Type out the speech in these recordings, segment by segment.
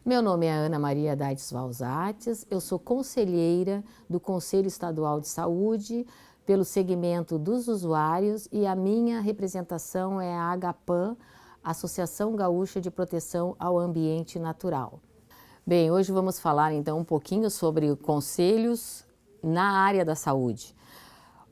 Meu nome é Ana Maria Daites Valzates, eu sou conselheira do Conselho Estadual de Saúde pelo segmento dos usuários e a minha representação é a AGAPAN, Associação Gaúcha de Proteção ao Ambiente Natural. Bem, hoje vamos falar então um pouquinho sobre conselhos na área da saúde.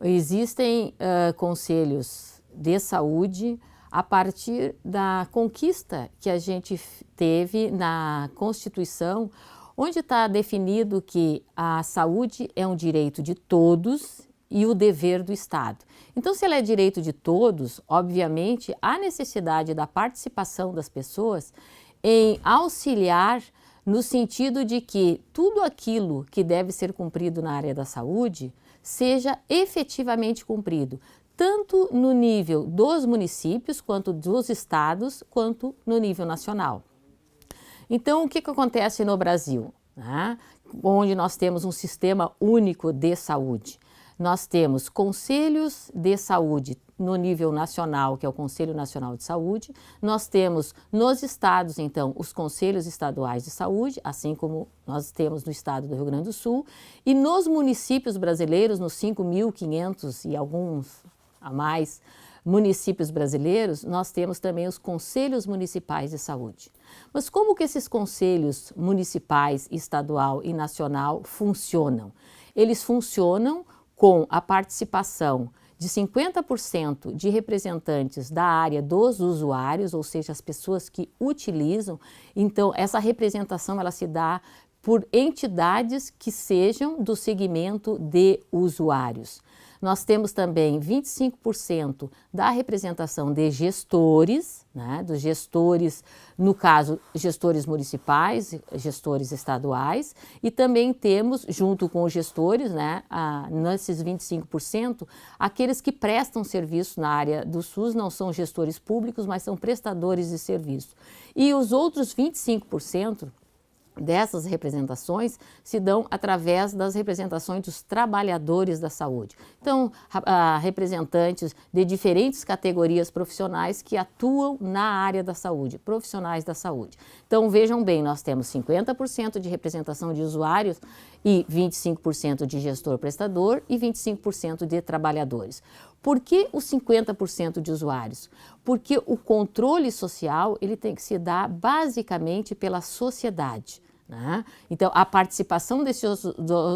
Existem conselhos de saúde a partir da conquista que a gente teve na Constituição, onde está definido que a saúde é um direito de todos e o dever do Estado. Então, se ela é direito de todos, obviamente, há necessidade da participação das pessoas em auxiliar no sentido de que tudo aquilo que deve ser cumprido na área da saúde seja efetivamente cumprido, tanto no nível dos municípios, quanto dos estados, quanto no nível nacional. Então, o que acontece no Brasil, né? Onde nós temos um sistema único de saúde? Nós temos conselhos de saúde no nível nacional, que é o Conselho Nacional de Saúde. Nós temos nos estados, então, os Conselhos Estaduais de Saúde, assim como nós temos no estado do Rio Grande do Sul. E nos municípios brasileiros, nos 5.500 e alguns a mais municípios brasileiros, nós temos também os Conselhos Municipais de Saúde. Mas como que esses conselhos municipais, estadual e nacional funcionam? Eles funcionam com a participação de 50% de representantes da área dos usuários, ou seja, as pessoas que utilizam. Então, essa representação ela se dá por entidades que sejam do segmento de usuários. Nós temos também 25% da representação de gestores, né, dos gestores, no caso, gestores municipais, gestores estaduais, e também temos, junto com os gestores, né, nesses 25%, aqueles que prestam serviço na área do SUS, não são gestores públicos, mas são prestadores de serviço. E os outros 25%, dessas representações se dão através das representações dos trabalhadores da saúde. Então, representantes de diferentes categorias profissionais que atuam na área da saúde, profissionais da saúde. Então, vejam bem, nós temos 50% de representação de usuários e 25% de gestor prestador e 25% de trabalhadores. Por que os 50% de usuários? Porque o controle social ele tem que se dar basicamente pela sociedade, né? Então, a participação desses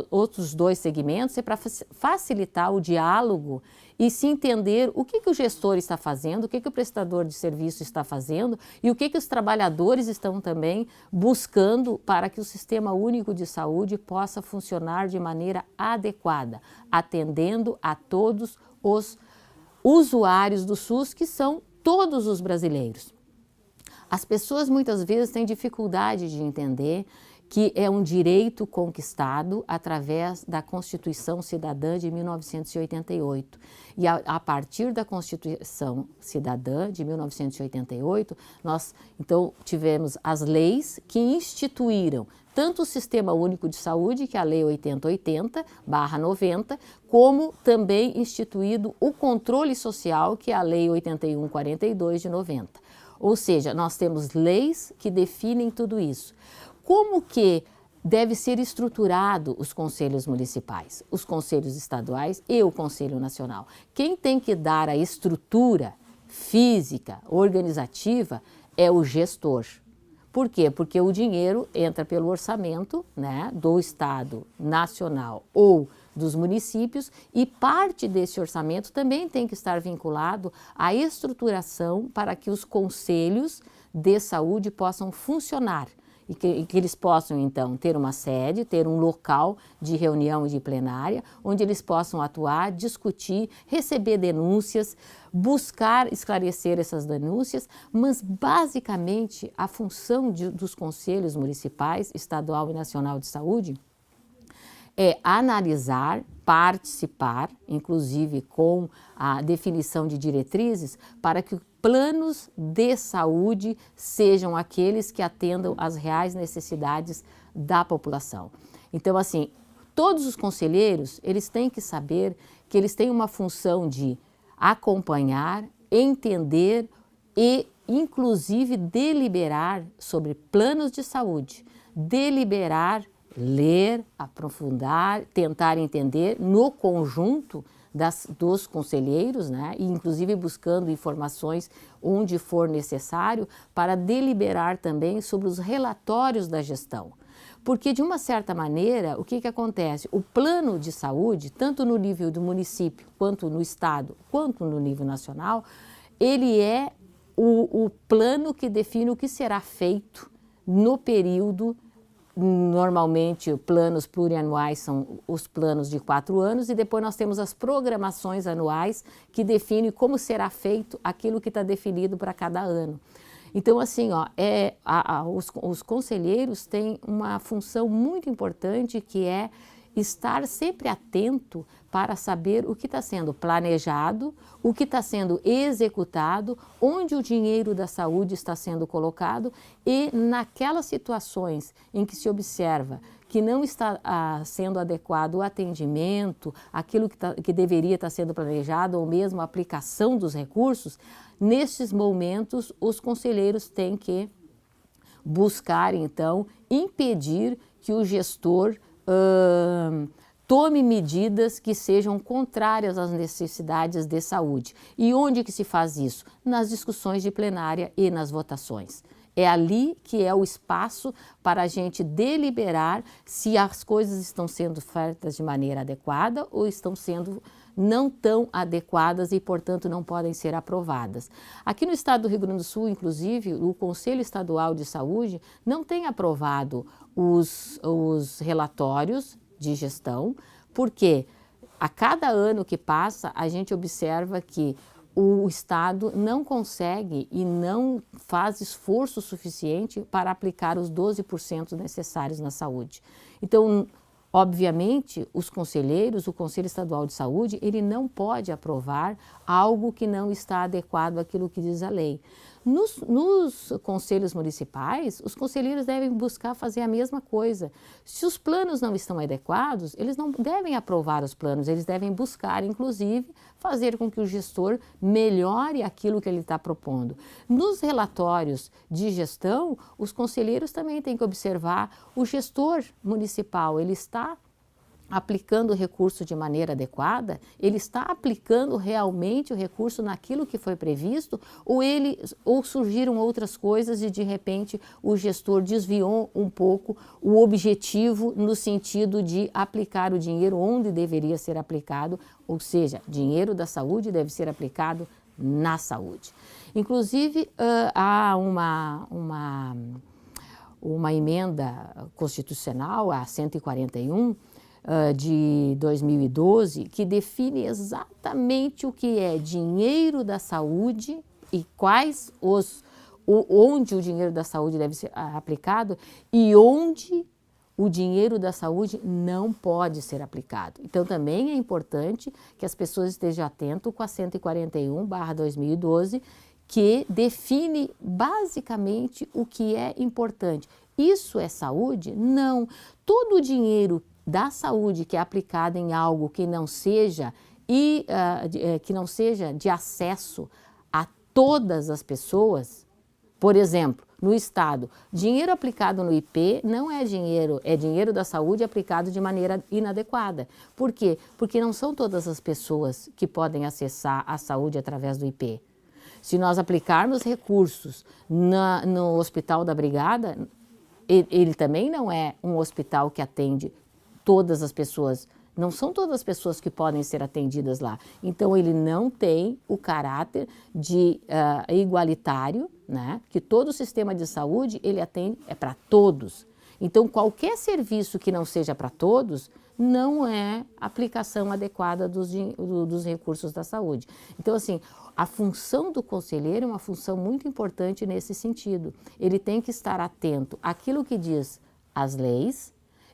outros dois segmentos é para facilitar o diálogo e se entender o que o gestor está fazendo, o que o prestador de serviço está fazendo e o que os trabalhadores estão também buscando para que o Sistema Único de Saúde possa funcionar de maneira adequada, atendendo a todos os usuários do SUS, que são todos os brasileiros. As pessoas muitas vezes têm dificuldade de entender que é um direito conquistado através da Constituição Cidadã de 1988. E a partir da Constituição Cidadã de 1988, nós então tivemos as leis que instituíram tanto o Sistema Único de Saúde, que é a Lei 8080/90, como também instituído o controle social, que é a Lei 8142 de 90. Ou seja, nós temos leis que definem tudo isso. Como que deve ser estruturado os conselhos municipais, os conselhos estaduais e o Conselho Nacional? Quem tem que dar a estrutura física, organizativa, é o gestor. Por quê? Porque o dinheiro entra pelo orçamento, né, do Estado, nacional ou dos municípios, e parte desse orçamento também tem que estar vinculado à estruturação para que os conselhos de saúde possam funcionar e que eles possam, então, ter uma sede, ter um local de reunião e de plenária, onde eles possam atuar, discutir, receber denúncias, buscar esclarecer essas denúncias, mas, basicamente, a função dos conselhos municipais, estadual e nacional de saúde é analisar, participar, inclusive com a definição de diretrizes, para que planos de saúde sejam aqueles que atendam às reais necessidades da população. Então, assim, todos os conselheiros, eles têm que saber que eles têm uma função de acompanhar, entender e, inclusive, deliberar sobre planos de saúde, deliberar, ler, aprofundar, tentar entender no conjunto dos conselheiros, né? E inclusive buscando informações onde for necessário para deliberar também sobre os relatórios da gestão. Porque, de uma certa maneira, o que acontece? O plano de saúde, tanto no nível do município, quanto no estado, quanto no nível nacional, ele é o plano que define o que será feito no período. Normalmente, planos plurianuais são os planos de 4 anos e depois nós temos as programações anuais que definem como será feito aquilo que está definido para cada ano. Então, assim, ó, os conselheiros têm uma função muito importante que é estar sempre atento para saber o que está sendo planejado, o que está sendo executado, onde o dinheiro da saúde está sendo colocado e naquelas situações em que se observa que não está sendo adequado o atendimento, aquilo que deveria estar sendo planejado ou mesmo a aplicação dos recursos, nesses momentos os conselheiros têm que buscar, então, impedir que o gestor tome medidas que sejam contrárias às necessidades de saúde. E onde que se faz isso? Nas discussões de plenária e nas votações. É ali que é o espaço para a gente deliberar se as coisas estão sendo feitas de maneira adequada ou estão sendo não tão adequadas e, portanto, não podem ser aprovadas. Aqui no estado do Rio Grande do Sul, inclusive, o Conselho Estadual de Saúde não tem aprovado os relatórios de gestão, porque a cada ano que passa, a gente observa que o Estado não consegue e não faz esforço suficiente para aplicar os 12% necessários na saúde. Então, obviamente, os conselheiros, o Conselho Estadual de Saúde, ele não pode aprovar algo que não está adequado àquilo que diz a lei. Nos conselhos municipais, os conselheiros devem buscar fazer a mesma coisa. Se os planos não estão adequados, eles não devem aprovar os planos, eles devem buscar, inclusive, fazer com que o gestor melhore aquilo que ele está propondo. Nos relatórios de gestão, os conselheiros também têm que observar o gestor municipal, ele está aplicando o recurso de maneira adequada, ele está aplicando realmente o recurso naquilo que foi previsto, ou surgiram outras coisas e de repente o gestor desviou um pouco o objetivo no sentido de aplicar o dinheiro onde deveria ser aplicado, ou seja, dinheiro da saúde deve ser aplicado na saúde. Inclusive, há uma emenda constitucional, a 141, de 2012, que define exatamente o que é dinheiro da saúde e onde o dinheiro da saúde deve ser aplicado e onde o dinheiro da saúde não pode ser aplicado. Então, também é importante que as pessoas estejam atentas com a 141/2012, que define basicamente o que é importante. Isso é saúde? Não. Todo o dinheiro da saúde que é aplicado em algo que não seja de acesso a todas as pessoas, por exemplo, no Estado, dinheiro aplicado no IP não é dinheiro da saúde aplicado de maneira inadequada. Por quê? Porque não são todas as pessoas que podem acessar a saúde através do IP. Se nós aplicarmos recursos no Hospital da Brigada, ele também não é um hospital que atende todas as pessoas, não são todas as pessoas que podem ser atendidas lá. Então, ele não tem o caráter de igualitário, né? Que todo o sistema de saúde, ele atende, é para todos. Então, qualquer serviço que não seja para todos, não é aplicação adequada dos recursos da saúde. Então, assim, a função do conselheiro é uma função muito importante nesse sentido. Ele tem que estar atento àquilo que diz as leis,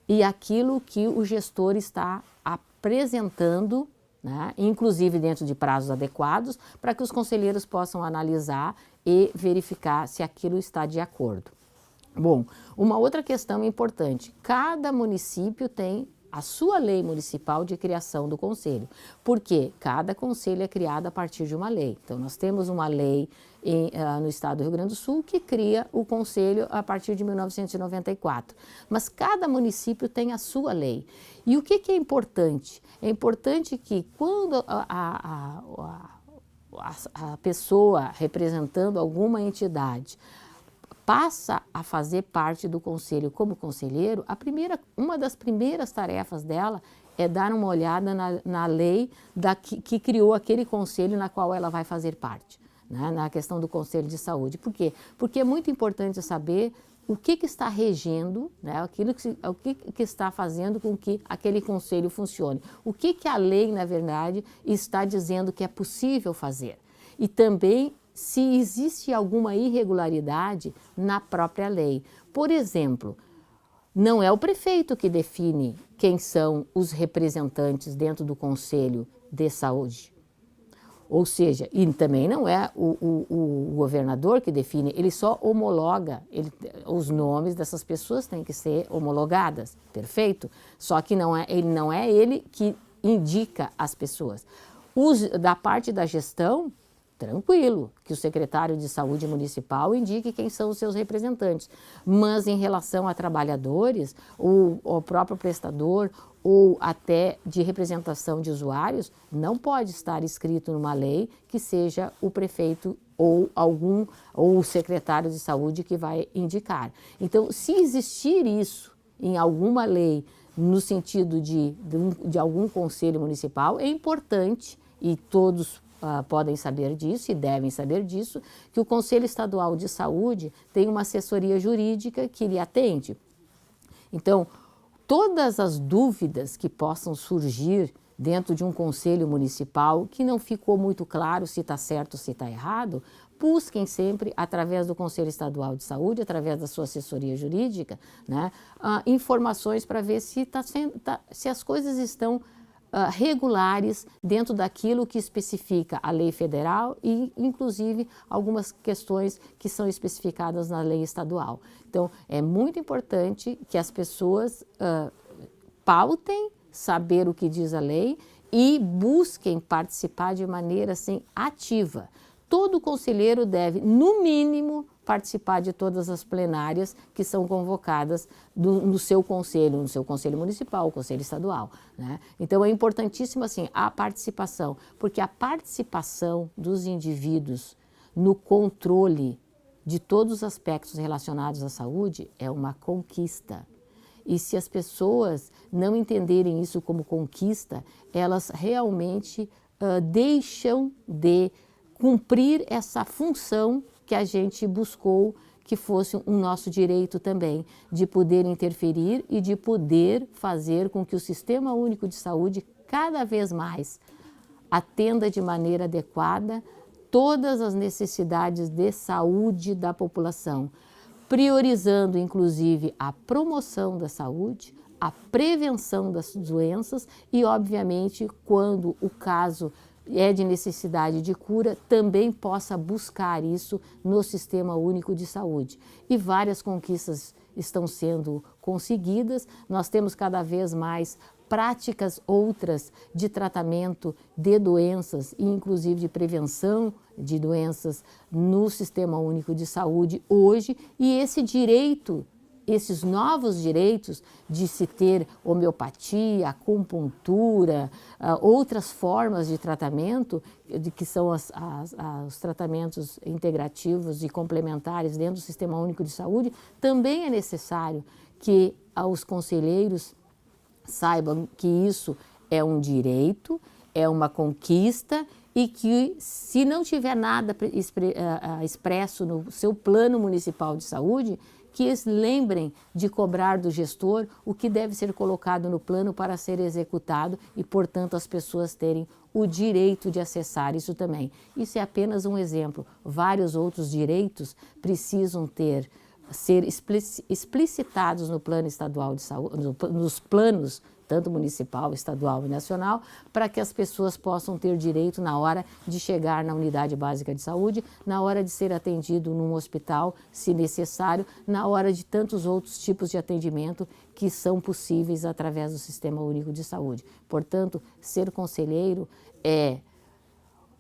e aquilo que o gestor está apresentando, né, inclusive dentro de prazos adequados, para que os conselheiros possam analisar e verificar se aquilo está de acordo. Bom, uma outra questão importante, cada município tem a sua lei municipal de criação do conselho, porque cada conselho é criado a partir de uma lei. Então, nós temos uma lei no estado do Rio Grande do Sul que cria o conselho a partir de 1994, mas cada município tem a sua lei. E o que é importante? É importante que quando a pessoa representando alguma entidade passa a fazer parte do conselho como conselheiro, uma das primeiras tarefas dela é dar uma olhada na lei que criou aquele conselho na qual ela vai fazer parte, né, na questão do Conselho de Saúde. Por quê? Porque é muito importante saber o que está regendo, né, o que está fazendo com que aquele conselho funcione. O que a lei, na verdade, está dizendo que é possível fazer. E também se existe alguma irregularidade na própria lei. Por exemplo, não é o prefeito que define quem são os representantes dentro do Conselho de Saúde. Ou seja, e também não é o governador que define, ele só homologa, os nomes dessas pessoas têm que ser homologadas, perfeito? Só que não é ele que indica as pessoas. Da parte da gestão, tranquilo, que o secretário de saúde municipal indique quem são os seus representantes. Mas em relação a trabalhadores, ou ao próprio prestador, ou até de representação de usuários, não pode estar escrito numa lei que seja o prefeito ou o secretário de saúde que vai indicar. Então, se existir isso em alguma lei, no sentido de algum conselho municipal, é importante, e todos podem saber disso e devem saber disso, que o Conselho Estadual de Saúde tem uma assessoria jurídica que lhe atende. Então, todas as dúvidas que possam surgir dentro de um conselho municipal, que não ficou muito claro se está certo ou se está errado, busquem sempre, através do Conselho Estadual de Saúde, através da sua assessoria jurídica, né, informações para ver se as coisas estão regulares dentro daquilo que especifica a lei federal e, inclusive, algumas questões que são especificadas na lei estadual. Então, é muito importante que as pessoas pautem, saber o que diz a lei e busquem participar de maneira assim, ativa. Todo conselheiro deve, no mínimo, participar de todas as plenárias que são convocadas no seu conselho municipal, conselho estadual, né? Então, é importantíssimo assim, a participação, porque a participação dos indivíduos no controle de todos os aspectos relacionados à saúde é uma conquista. E se as pessoas não entenderem isso como conquista, elas realmente deixam de cumprir essa função que a gente buscou que fosse um nosso direito também, de poder interferir e de poder fazer com que o Sistema Único de Saúde cada vez mais atenda de maneira adequada todas as necessidades de saúde da população, priorizando inclusive a promoção da saúde, a prevenção das doenças e, obviamente, quando o caso é de necessidade de cura, também possa buscar isso no Sistema Único de Saúde. E várias conquistas estão sendo conseguidas, nós temos cada vez mais práticas outras de tratamento de doenças e inclusive de prevenção de doenças no Sistema Único de Saúde hoje, e esse direito, esses novos direitos de se ter homeopatia, acupuntura, outras formas de tratamento, que são os tratamentos integrativos e complementares dentro do Sistema Único de Saúde, também é necessário que os conselheiros saibam que isso é um direito, é uma conquista e que, se não tiver nada expresso no seu plano municipal de saúde, que eles lembrem de cobrar do gestor o que deve ser colocado no plano para ser executado e, portanto, as pessoas terem o direito de acessar isso também. Isso é apenas um exemplo. Vários outros direitos precisam ter ser explicitados no plano estadual de saúde, nos planos tanto municipal, estadual e nacional, para que as pessoas possam ter direito na hora de chegar na unidade básica de saúde, na hora de ser atendido num hospital, se necessário, na hora de tantos outros tipos de atendimento que são possíveis através do Sistema Único de Saúde. Portanto, ser conselheiro é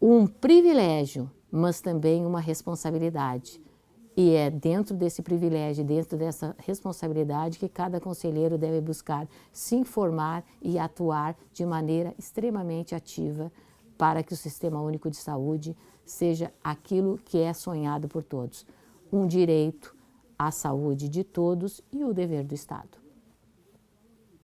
um privilégio, mas também uma responsabilidade. E é dentro desse privilégio, dentro dessa responsabilidade que cada conselheiro deve buscar se informar e atuar de maneira extremamente ativa para que o Sistema Único de Saúde seja aquilo que é sonhado por todos, um direito à saúde de todos e o dever do Estado.